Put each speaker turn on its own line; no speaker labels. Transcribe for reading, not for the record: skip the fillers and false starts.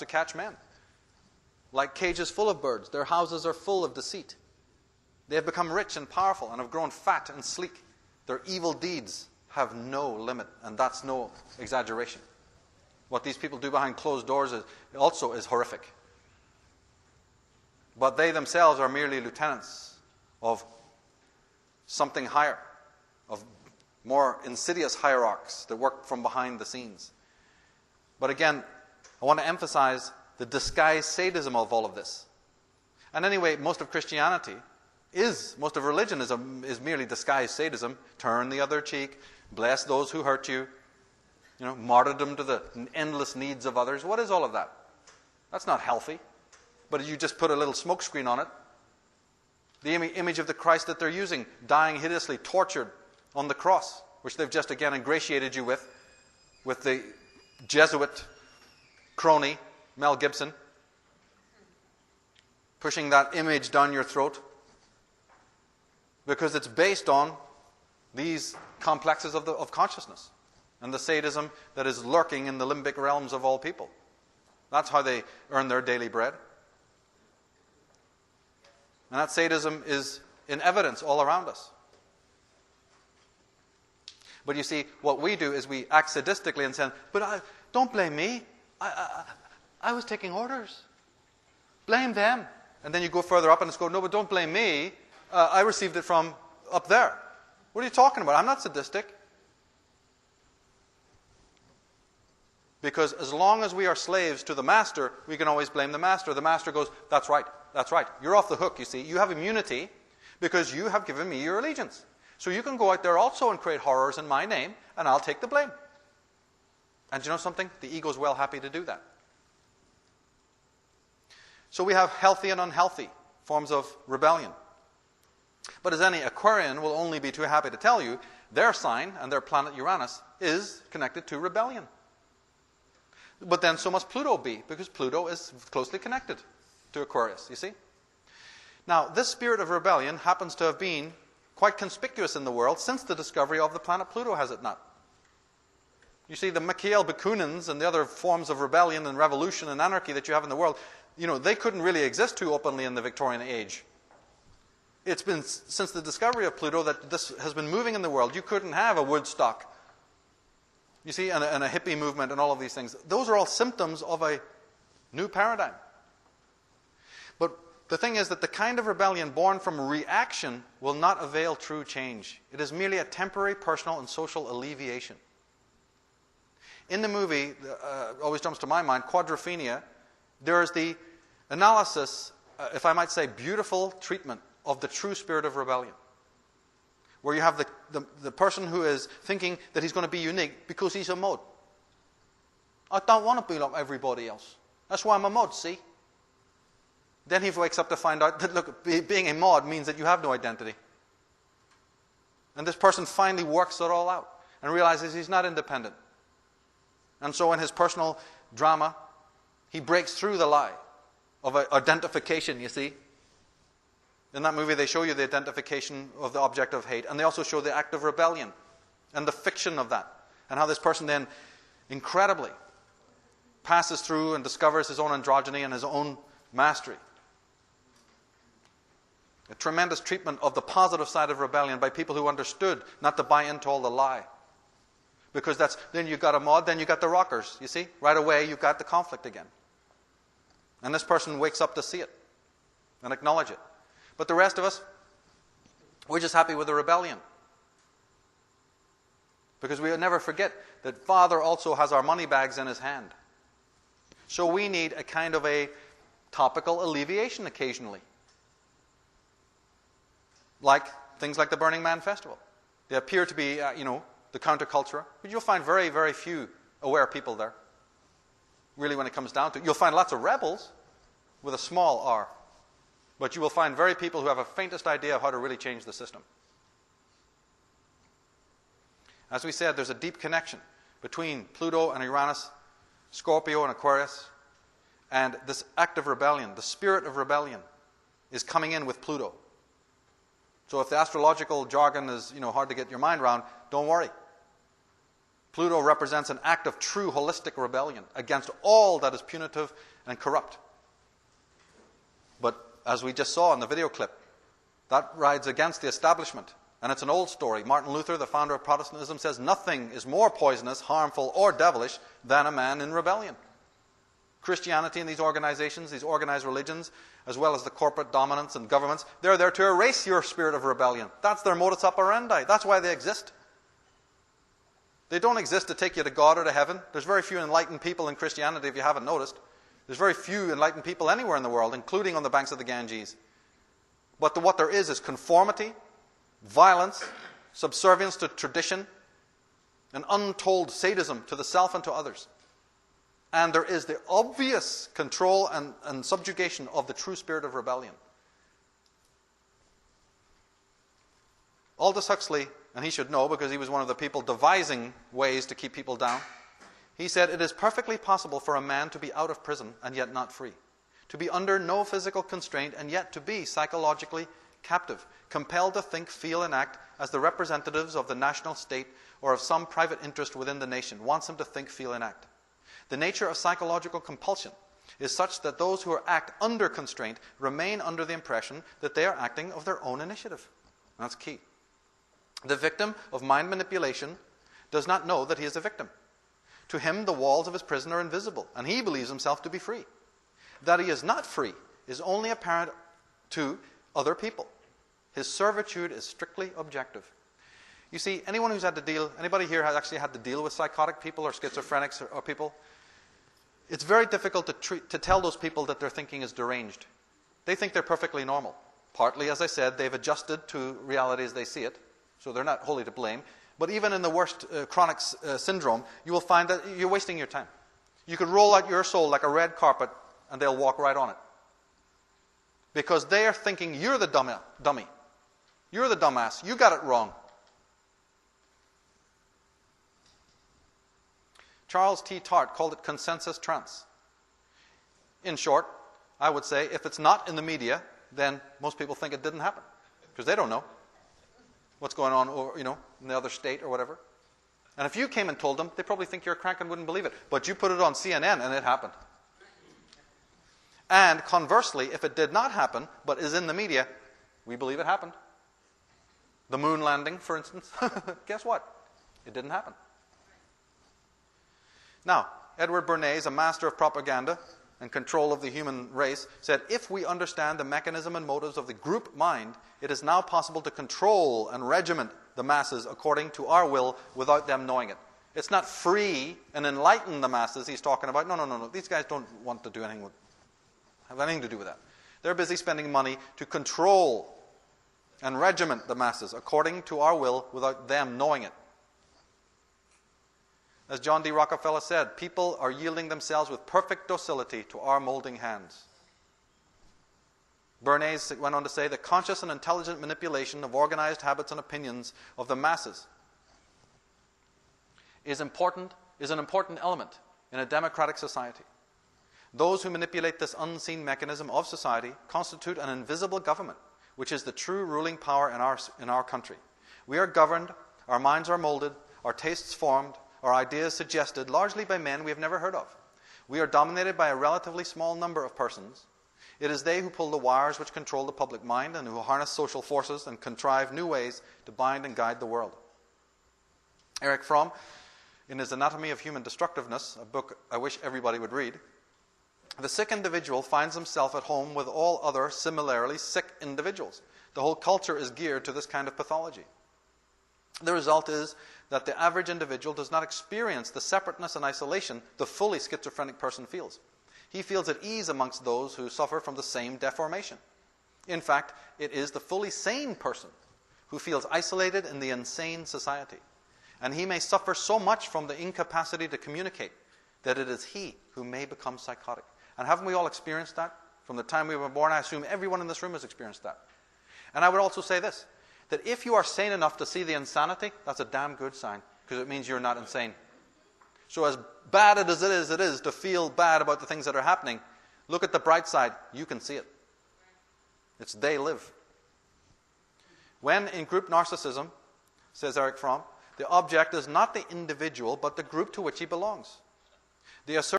to catch men. Like cages full of birds, their houses are full of deceit. They have become rich and powerful and have grown fat and sleek. Their evil deeds have no limit, and that's no exaggeration. What these people do behind closed doors also is horrific. But they themselves are merely lieutenants of something higher, of more insidious hierarchs that work from behind the scenes. But again, I want to emphasize the disguised sadism of all of this. And anyway, most of religion is merely disguised sadism. Turn the other cheek, bless those who hurt you, martyrdom to the endless needs of others. What is all of that? That's not healthy. But you just put a little smoke screen on it. The image of the Christ that they're using, dying hideously, tortured on the cross, which they've just again ingratiated you with the Jesuit crony, Mel Gibson, pushing that image down your throat, because it's based on these complexes of consciousness and the sadism that is lurking in the limbic realms of all people. That's how they earn their daily bread. And that sadism is in evidence all around us. But you see, what we do is we act sadistically and say, but don't blame me. I was taking orders. Blame them. And then you go further up and it's go, no, but don't blame me. I received it from up there. What are you talking about? I'm not sadistic. Because as long as we are slaves to the master, we can always blame the master. The master goes, that's right. You're off the hook, you see. You have immunity because you have given me your allegiance. So you can go out there also and create horrors in my name, and I'll take the blame. And you know something? The ego's well happy to do that. So we have healthy and unhealthy forms of rebellion. But as any Aquarian will only be too happy to tell you, their sign and their planet Uranus is connected to rebellion. But then so must Pluto be, because Pluto is closely connected to Aquarius, you see? Now, this spirit of rebellion happens to have been quite conspicuous in the world since the discovery of the planet Pluto, has it not? You see, the Mikhail Bakunins and the other forms of rebellion and revolution and anarchy that you have in the world, they couldn't really exist too openly in the Victorian age. It's been since the discovery of Pluto that this has been moving in the world. You couldn't have a Woodstock, you see, and a hippie movement and all of these things. Those are all symptoms of a new paradigm. But the thing is that the kind of rebellion born from reaction will not avail true change. It is merely a temporary personal and social alleviation. In the movie, always jumps to my mind, Quadrophenia, there is the analysis, if I might say, beautiful treatment of the true spirit of rebellion. Where you have the person who is thinking that he's going to be unique because he's a mod. I don't want to be like everybody else. That's why I'm a mod, see? Then he wakes up to find out that, look, being a mod means that you have no identity. And this person finally works it all out and realizes he's not independent. And so in his personal drama, he breaks through the lie of identification, you see. In that movie, they show you the identification of the object of hate, and they also show the act of rebellion and the fiction of that, and how this person then incredibly passes through and discovers his own androgyny and his own mastery. A tremendous treatment of the positive side of rebellion by people who understood not to buy into all the lie. Because then you got a mod, then you got the rockers, you see? Right away, you've got the conflict again. And this person wakes up to see it and acknowledge it. But the rest of us, we're just happy with the rebellion. Because we never forget that Father also has our money bags in his hand. So we need a kind of a topical alleviation occasionally. Like things like the Burning Man Festival. They appear to be, the counterculture, but you'll find very, very few aware people there. Really, when it comes down to it. You'll find lots of rebels with a small r. But you will find very people who have a faintest idea of how to really change the system. As we said, there's a deep connection between Pluto and Uranus, Scorpio and Aquarius, and this act of rebellion, the spirit of rebellion, is coming in with Pluto. So if the astrological jargon is, hard to get your mind around, don't worry. Pluto represents an act of true holistic rebellion against all that is punitive and corrupt. But as we just saw in the video clip, that rides against the establishment. And it's an old story. Martin Luther, the founder of Protestantism, says nothing is more poisonous, harmful, or devilish than a man in rebellion. Christianity and these organizations, these organized religions, as well as the corporate dominance and governments, they're there to erase your spirit of rebellion. That's their modus operandi. That's why they exist. They don't exist to take you to God or to heaven. There's very few enlightened people in Christianity, if you haven't noticed. There's very few enlightened people anywhere in the world, including on the banks of the Ganges. But what there is conformity, violence, subservience to tradition, an untold sadism to the self and to others. And there is the obvious control and subjugation of the true spirit of rebellion. Aldous Huxley, and he should know because he was one of the people devising ways to keep people down, he said, "It is perfectly possible for a man to be out of prison and yet not free, to be under no physical constraint and yet to be psychologically captive, compelled to think, feel, and act as the representatives of the national state or of some private interest within the nation wants him to think, feel, and act. The nature of psychological compulsion is such that those who act under constraint remain under the impression that they are acting of their own initiative." That's key. The victim of mind manipulation does not know that he is a victim. To him, the walls of his prison are invisible, and he believes himself to be free. That he is not free is only apparent to other people. His servitude is strictly objective. You see, anybody here has actually had to deal with psychotic people or schizophrenics or people? It's very difficult to tell those people that their thinking is deranged. They think they're perfectly normal. Partly, as I said, they've adjusted to reality as they see it, so they're not wholly to blame. But even in the worst chronic syndrome, you will find that you're wasting your time. You could roll out your soul like a red carpet and they'll walk right on it. Because they are thinking you're the dummy. You're the dumbass. You got it wrong. Charles T. Tart called it consensus trance. In short, I would say if it's not in the media, then most people think it didn't happen. Because they don't know what's going on in the other state or whatever. And if you came and told them, they probably think you're a crank and wouldn't believe it. But you put it on CNN and it happened. And conversely, if it did not happen, but is in the media, we believe it happened. The moon landing, for instance. Guess what? It didn't happen. Now, Edward Bernays, a master of propaganda and control of the human race, said, if we understand the mechanism and motives of the group mind, it is now possible to control and regiment the masses according to our will without them knowing it. It's not free and enlighten the masses he's talking about. No. These guys don't want to do anything have anything to do with that. They're busy spending money to control and regiment the masses according to our will without them knowing it. As John D. Rockefeller said, people are yielding themselves with perfect docility to our molding hands. Bernays went on to say, the conscious and intelligent manipulation of organized habits and opinions of the masses is an important element in a democratic society. Those who manipulate this unseen mechanism of society constitute an invisible government, which is the true ruling power in our country. We are governed, our minds are molded, our tastes formed, our ideas suggested, largely by men we have never heard of. We are dominated by a relatively small number of persons. It is they who pull the wires which control the public mind and who harness social forces and contrive new ways to bind and guide the world. Erich Fromm, in his Anatomy of Human Destructiveness, a book I wish everybody would read, the sick individual finds himself at home with all other similarly sick individuals. The whole culture is geared to this kind of pathology. The result is that the average individual does not experience the separateness and isolation the fully schizophrenic person feels. He feels at ease amongst those who suffer from the same deformation. In fact, it is the fully sane person who feels isolated in the insane society. And he may suffer so much from the incapacity to communicate that it is he who may become psychotic. And haven't we all experienced that? From the time we were born, I assume everyone in this room has experienced that. And I would also say this, that if you are sane enough to see the insanity, that's a damn good sign, because it means you're not insane. So as bad as it is to feel bad about the things that are happening, look at the bright side. You can see it. It's they live. When in group narcissism, says Erich Fromm, The object is not the individual, but the group to which he belongs. The